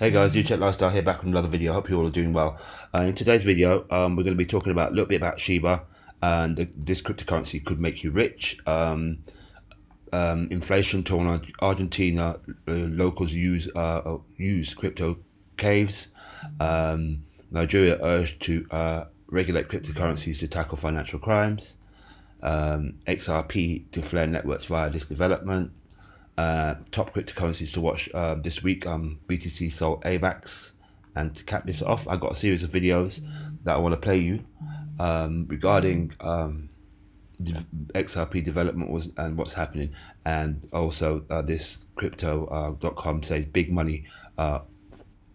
Hey guys, Check Lifestyle here, back with another video. I hope you all are doing well. In today's video, we're going to be talking about a little bit about Shiba, and this cryptocurrency could make you rich. Inflation torn on Argentina, locals use crypto caves. Nigeria urged to regulate cryptocurrencies to tackle financial crimes. XRP to flare networks via this development. Top cryptocurrencies to watch this week. BTC sold AVAX, and to cap this off, I got a series of videos that I want to play you regarding XRP development and what's happening, and also this crypto.com says big money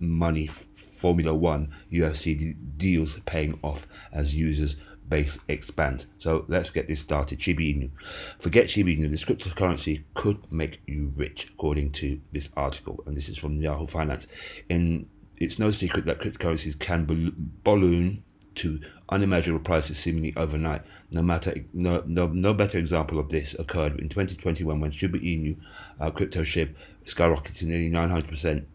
Formula One UFC deals paying off as users base expands. So let's get this started. Shiba Inu. Forget Shiba Inu. This cryptocurrency could make you rich, according to this article, and this is from Yahoo Finance. It's no secret that cryptocurrencies can balloon to unimaginable prices seemingly overnight. No better example of this occurred in 2021 when Shiba Inu crypto ship skyrocketed to nearly 900%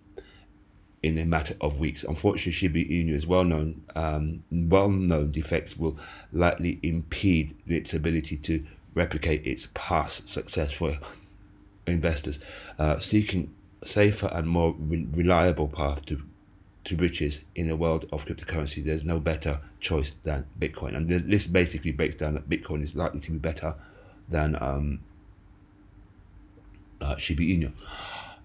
in a matter of weeks. Unfortunately, Shiba Inu is well-known defects will likely impede its ability to replicate its past success for investors seeking safer and more reliable path to riches in a world of cryptocurrency. There's no better choice than Bitcoin, and this basically breaks down that Bitcoin is likely to be better than Shiba Inu.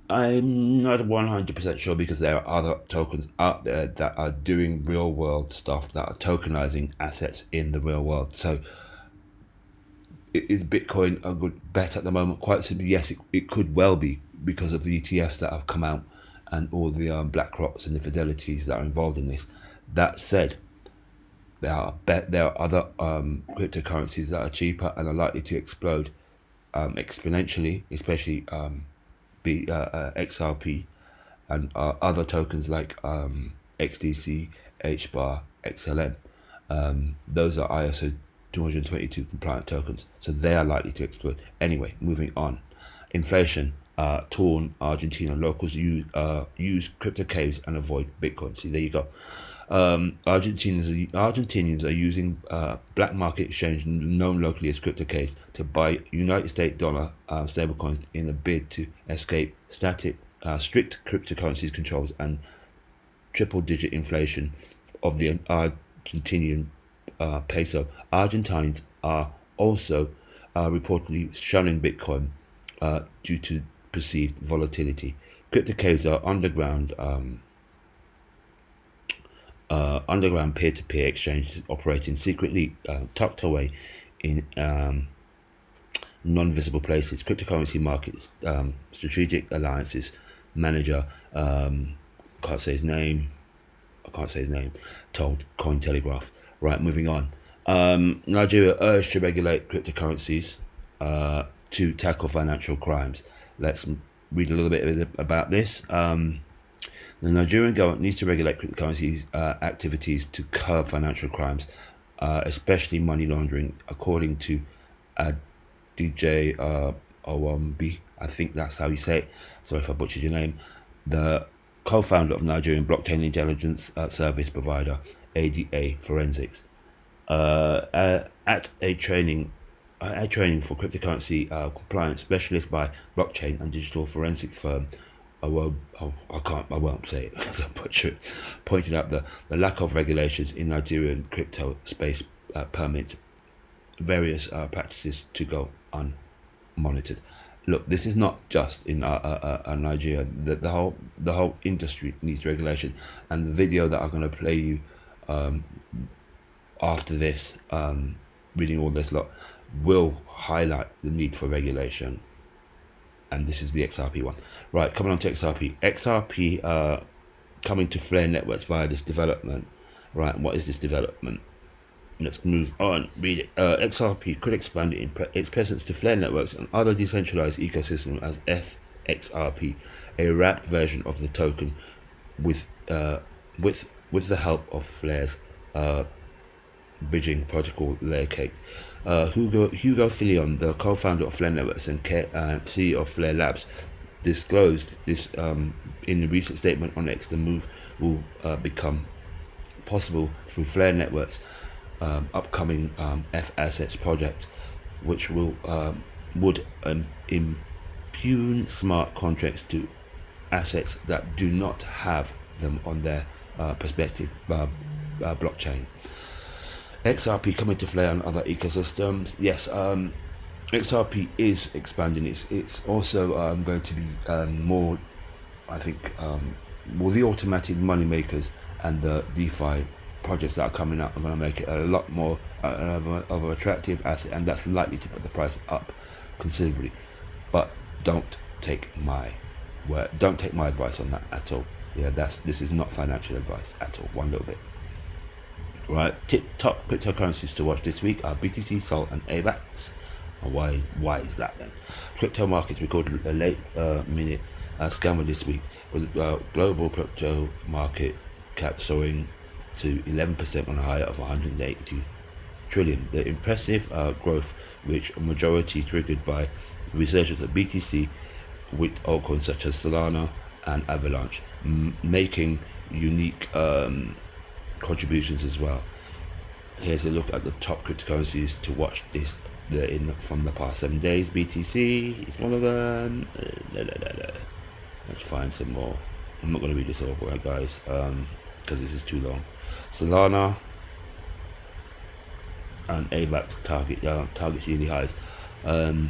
I'm not 100% sure, because there are other tokens out there that are doing real world stuff, that are tokenizing assets in the real world. So is Bitcoin a good bet at the moment? Quite simply, yes, it could well be, because of the ETFs that have come out and all the BlackRocks and the Fidelities that are involved in this. That said, there are other cryptocurrencies that are cheaper and are likely to explode exponentially, especially XRP and other tokens like XDC, HBAR, XLM. Those are ISO 222 compliant tokens, so they are likely to explode. Anyway, moving on. Inflation torn Argentina, locals use crypto caves and avoid Bitcoin. See, there you go. Argentinians are using black market exchange known locally as crypto caves to buy United States dollar stablecoins in a bid to escape strict cryptocurrencies controls and triple-digit inflation of the Argentinian peso. Argentines are also reportedly shunning Bitcoin due to perceived volatility. Crypto caves are underground peer-to-peer exchanges operating secretly, tucked away in non-visible places. Cryptocurrency markets strategic alliances manager, can't say his name, told Cointelegraph. Right, moving on. Nigeria urged to regulate cryptocurrencies to tackle financial crimes. Let's read a little bit about this. The Nigerian government needs to regulate cryptocurrencies activities to curb financial crimes, especially money laundering, according to DJ Owambi. I think that's how you say it. Sorry if I butchered your name. The co-founder of Nigerian blockchain intelligence service provider ADA Forensics, at a training for cryptocurrency compliance specialist by blockchain and digital forensic firm. I won't say it because I butcher it. Pointed out the lack of regulations in Nigerian crypto space permits various practices to go unmonitored. Look, this is not just in Nigeria. The whole industry needs regulation, and the video that I'm going to play you after this, reading all this lot, will highlight the need for regulation. And this is the XRP one. Right, coming on to XRP. XRP coming to flare networks via this development. Right, what is this development? Let's move on. Read it. XRP could expand its presence to flare networks and other decentralized ecosystems as FXRP, a wrapped version of the token with the help of Flare's bridging protocol layer cake. Hugo Filion, the co-founder of Flare Networks and CEO of Flare Labs, disclosed this in a recent statement on X. The move will become possible through Flare Networks' upcoming F Assets project, which would impugn smart contracts to assets that do not have them on their prospective blockchain. XRP coming to Flare and other ecosystems. Yes, XRP is expanding. It's also going to be more, I think, more the automatic money makers and the DeFi projects that are coming up are going to make it a lot more of an attractive asset, and that's likely to put the price up considerably. But don't take my advice on that at all. Yeah, this is not financial advice at all, one little bit. Right, top cryptocurrencies to watch this week are BTC, Sol, and AVAX. Why is that then? Crypto markets recorded a late minute scammer this week, with global crypto market cap soaring to 11% on a high of 182 trillion. The impressive growth, which a majority triggered by resurgence of BTC, with altcoins such as Solana and Avalanche making unique contributions as well. Here's a look at the top cryptocurrencies to watch this from the past 7 days. BTC is one of them. Let's find some more. I'm not going to read this all, right, guys, because this is too long. Solana and AVAX targets yearly highs. Oh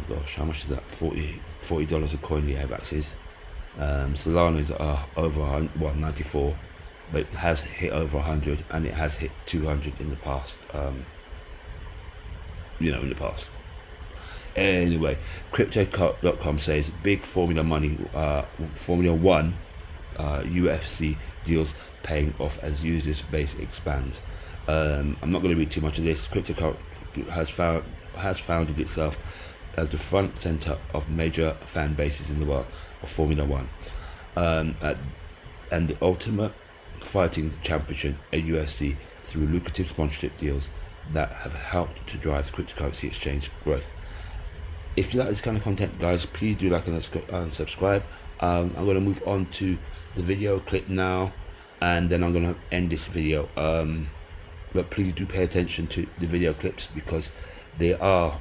gosh, how much is that? $40 a coin. The AVAX is. Solana is over 94, but it has hit over 100, and it has hit 200 in the past. In the past. Anyway, Crypto.com says big Formula One UFC deals paying off as users base expands. I'm not going to read too much of this. Crypto has founded itself as the front center of major fan bases in the world of Formula One, and the Ultimate Fighting Championship, a UFC, through lucrative sponsorship deals that have helped to drive cryptocurrency exchange growth. If you like this kind of content, guys, please do like and subscribe. I'm going to move on to the video clip now, and then I'm going to end this video. But please do pay attention to the video clips, because they are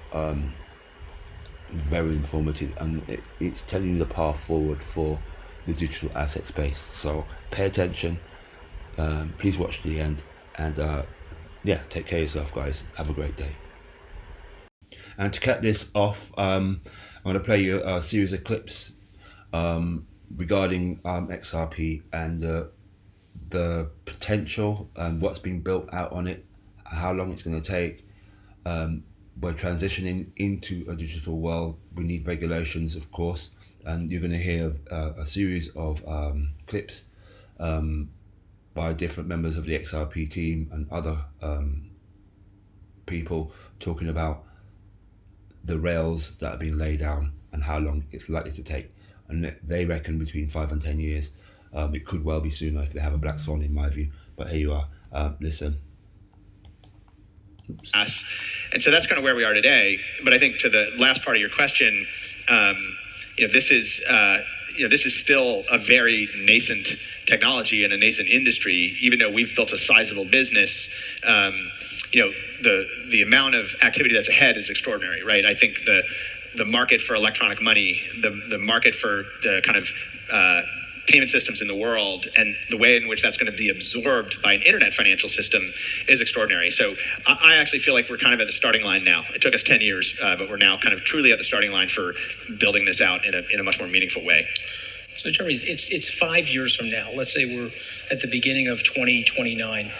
very informative, and it's telling you the path forward for the digital asset space. So pay attention. Please watch to the end, and take care of yourself, guys. Have a great day. And to cap this off, I'm going to play you a series of clips regarding XRP and the potential and what's being built out on it, how long it's going to take. We're transitioning into a digital world. We need regulations, of course, and you're going to hear a series of clips by different members of the XRP team and other people talking about the rails that have been laid down and how long it's likely to take. And they reckon between 5 and 10 years. It could well be sooner if they have a black swan, in my view. But here you are. Listen. Oops. And so that's kind of where we are today. But I think to the last part of your question, this is still a very nascent technology and a nascent industry. Even though we've built a sizable business, the amount of activity that's ahead is extraordinary, right? I think the market for electronic money, the market for the kind of payment systems in the world, and the way in which that's going to be absorbed by an internet financial system is extraordinary. So I actually feel like we're kind of at the starting line now. It took us 10 years, but we're now kind of truly at the starting line for building this out in a much more meaningful way. So Jeremy, it's 5 years from now. Let's say we're at the beginning of 2029.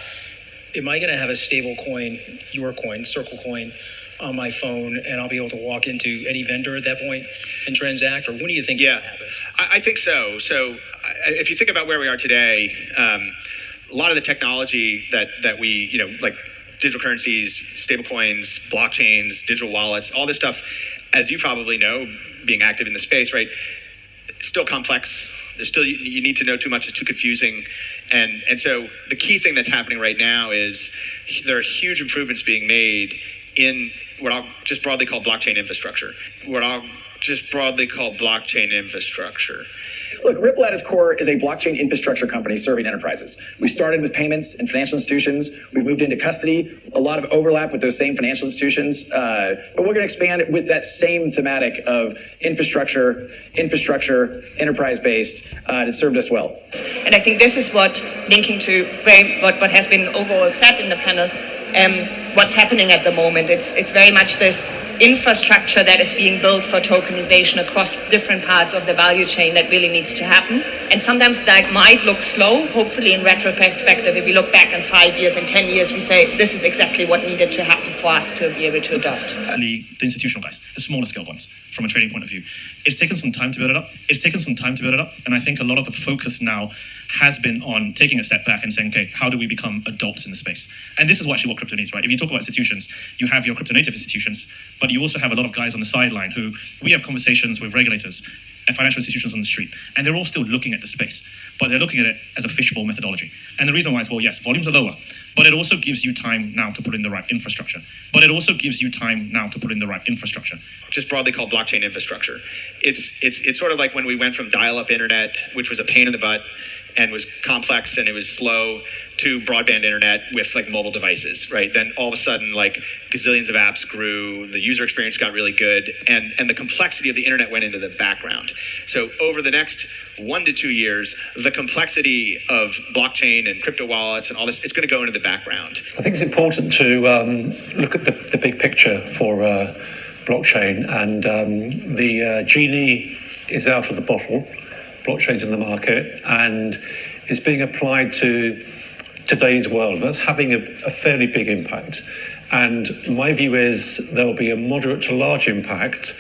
Am I going to have a stable coin, your coin, Circle Coin, on my phone, and I'll be able to walk into any vendor at that point and transact? Or when do you think that happens? I think so. So if you think about where we are today, a lot of the technology that we, like digital currencies, stable coins, blockchains, digital wallets, all this stuff, as you probably know, being active in the space, right, still complex. There's still, you need to know too much, it's too confusing. And so the key thing that's happening right now is there are huge improvements being made in what I'll just broadly call blockchain infrastructure. What I'll just broadly called blockchain infrastructure. Look, Ripple at its core is a blockchain infrastructure company serving enterprises. We started with payments and financial institutions. We've moved into custody, a lot of overlap with those same financial institutions. But we're going to expand with that same thematic of infrastructure, enterprise-based. It served us well. And I think this is what, linking to what has been overall said in the panel, what's happening at the moment. It's very much this infrastructure that is being built for tokenization across different parts of the value chain that really needs to happen. And sometimes that might look slow. Hopefully in retrospective, if we look back in 5 years, in 10 years, we say this is exactly what needed to happen for us to be able to adopt. And the institutional guys, the smaller scale ones, from a trading point of view, it's taken some time to build it up. And I think a lot of the focus now has been on taking a step back and saying, okay, how do we become adults in the space? And this is actually what crypto needs, right? If you talk about institutions, you have your crypto native institutions, but you also have a lot of guys on the sideline who we have conversations with regulators and financial institutions on the street, and they're all still looking at the space, but they're looking at it as a fishbowl methodology. And the reason why is, well, yes, volumes are lower, but it also gives you time now to put in the right infrastructure. Just broadly called blockchain infrastructure. It's sort of like when we went from dial-up internet, which was a pain in the butt and was complex and it was slow, to broadband internet with like mobile devices, right? Then all of a sudden, like gazillions of apps grew, the user experience got really good, and the complexity of the internet went into the background. So over the next 1 to 2 years, the complexity of blockchain and crypto wallets and all this, it's going to go into the background. I think it's important to look at the big picture for blockchain, and the genie is out of the bottle. Blockchain's in the market and is being applied to today's world. That's having a fairly big impact. And my view is there will be a moderate to large impact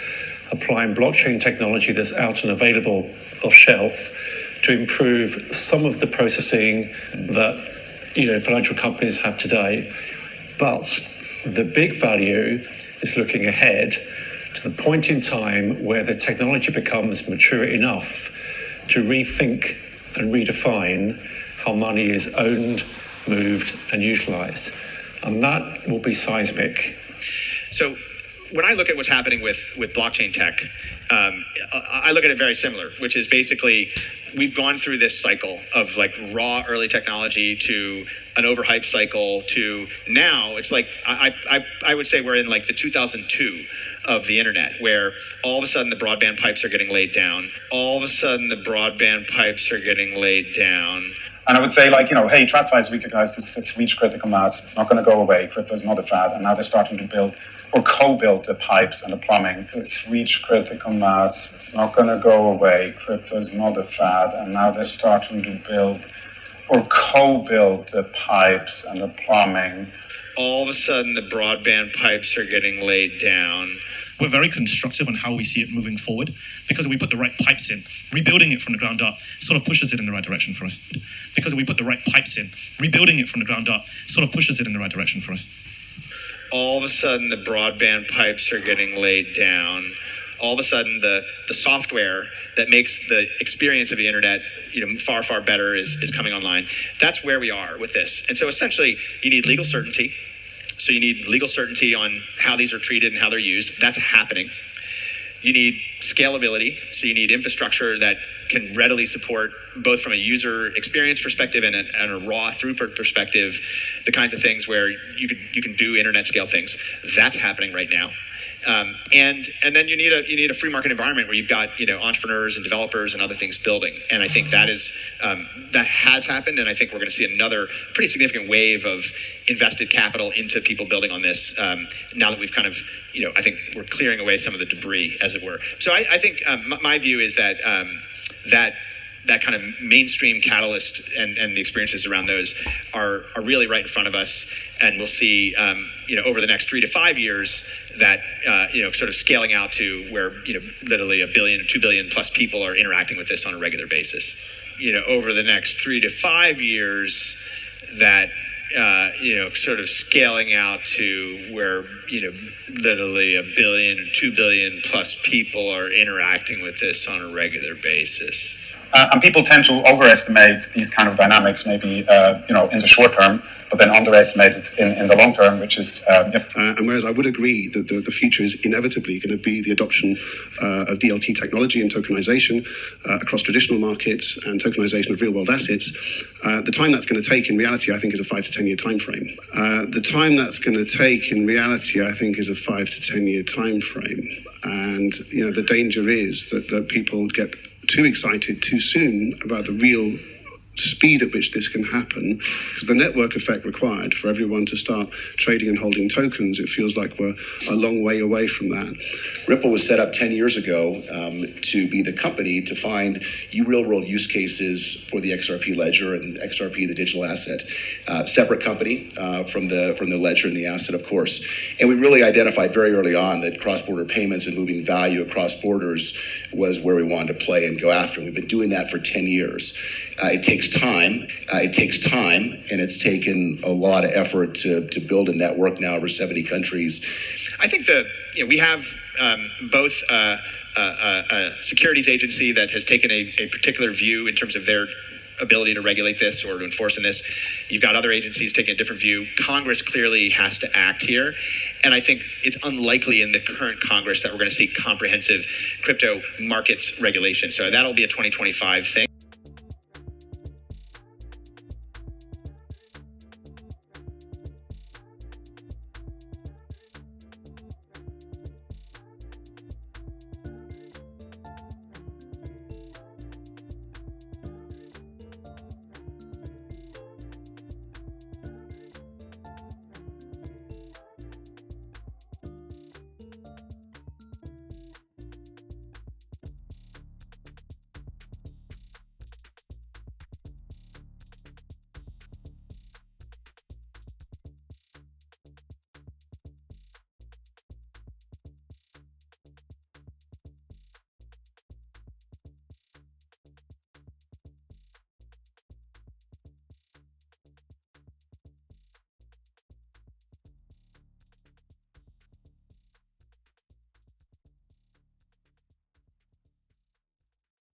applying blockchain technology that's out and available off shelf to improve some of the processing that financial companies have today. But the big value is looking ahead to the point in time where the technology becomes mature enough to rethink and redefine how money is owned, moved, and utilized. And that will be seismic. So when I look at what's happening with blockchain tech, I look at it very similar, which is basically we've gone through this cycle of like raw early technology to an overhyped cycle to now it's like I would say we're in like the 2002 of the internet, where all of a sudden the broadband pipes are getting laid down. And I would say, like, hey, TradFi's recognized this, it's reached critical mass. It's not going to go away. Crypto is not a fad. And now they're starting to build or co-build the pipes and the plumbing. It's reached critical mass. It's not going to go away. Crypto is not a fad. And now they're starting to build or co-build the pipes and the plumbing. All of a sudden the broadband pipes are getting laid down. We're very constructive on how we see it moving forward, because if we put the right pipes in, rebuilding it from the ground up sort of pushes it in the right direction for us. All of a sudden the broadband pipes are getting laid down. All of a sudden the software that makes the experience of the internet far, far better is coming online. That's where we are with this. And so essentially you need legal certainty. So you need legal certainty on how these are treated and how they're used. That's happening. You need scalability. So you need infrastructure that can readily support, both from a user experience perspective and a raw throughput perspective, the kinds of things where you can do internet scale things. That's happening right now. And then you need a free market environment where you've got entrepreneurs and developers and other things building. And I think that has happened, and I think we're going to see another pretty significant wave of invested capital into people building on this now that we've kind of I think we're clearing away some of the debris, as it were. So I think my view is that that kind of mainstream catalyst and the experiences around those are really right in front of us, and we'll see over the next 3 to 5 years that sort of scaling out to where literally 1 billion, 2 billion plus people are interacting with this on a regular basis. Over the next 3 to 5 years, that sort of scaling out to where literally 1 billion, 2 billion plus people are interacting with this on a regular basis. And people tend to overestimate these kind of dynamics, maybe in the short term, but then underestimate it in the long term, which is. And whereas I would agree that the future is inevitably going to be the adoption of DLT technology and tokenization across traditional markets and tokenization of real-world assets, the time that's going to take in reality, I think, is a 5 to 10 year time frame. The time that's going to take in reality, I think, is a 5 to 10 year time frame. And the danger is that people get too excited too soon about the real speed at which this can happen, because the network effect required for everyone to start trading and holding tokens, it feels like we're a long way away from that. Ripple was set up 10 years ago to be the company to find real-world use cases for the XRP ledger and XRP, the digital asset. Separate company from the ledger and the asset, of course. And we really identified very early on that cross-border payments and moving value across borders was where we wanted to play and go after. And we've been doing that for 10 years. It takes time. And it's taken a lot of effort to build a network now over 70 countries. I think we have both a securities agency that has taken a particular view in terms of their ability to regulate this or to enforce in this. You've got other agencies taking a different view. Congress clearly has to act here. And I think it's unlikely in the current Congress that we're going to see comprehensive crypto markets regulation. So that'll be a 2025 thing.